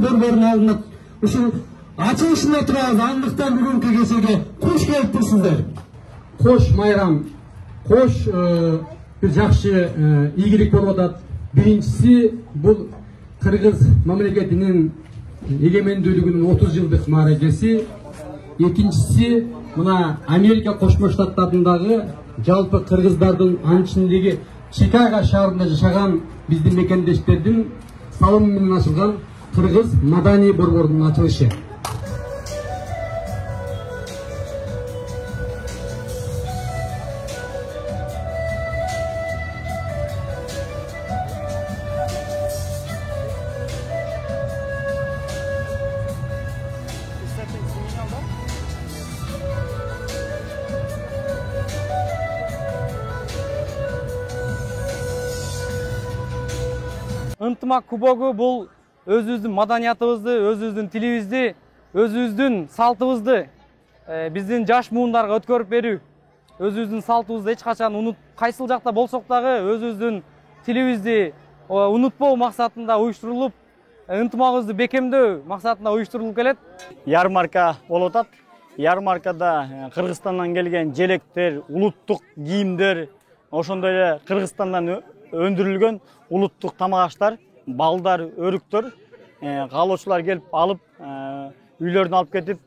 борборун алынат. Ушул ачылышына турабыз. Андыктан бүгүнкү кечеге кош келиптирсиздер. Кош майрам, кош бир жакшы ийгилик болуп атат. Биринчиси бул Кыргыз мамлекетинин эгемендүүлүгүнүн 30 жылдык мааракеси. Экинчиси мына Америка Кошмо Штаттарындагы жалпы кыргыздардын анын Чикаго шаарында жашаган биздин мекендештердин салымы менен ачылган Кыргыз маданий борборунун ачылышы. Ынтымак кубогу бул өзүбүздүн маданиятыбызды, өзүбүздүн тилибизди, өзүбүздүн салтыбызды биздин жаш муундарга өткөрүп берүү. Өзүбүздүн салтыбызды эч качан кайсыл жакта болсок дагы өзүбүздүн тилибизди унутпоо максатында уюштурулуп, ынтымагыбызды бекемдөө максатында уюштурулуп келет. Ярмарка болуп атат. Ярмаркада Кыргызстандан келген желектер, улуттук кийимдер, ошондой эле Кыргызстандан өндүрүлгөн улуттук тамак аштар, балдар, өрүктөр каалоочулар келип алып, үйлөрүнө алып кетип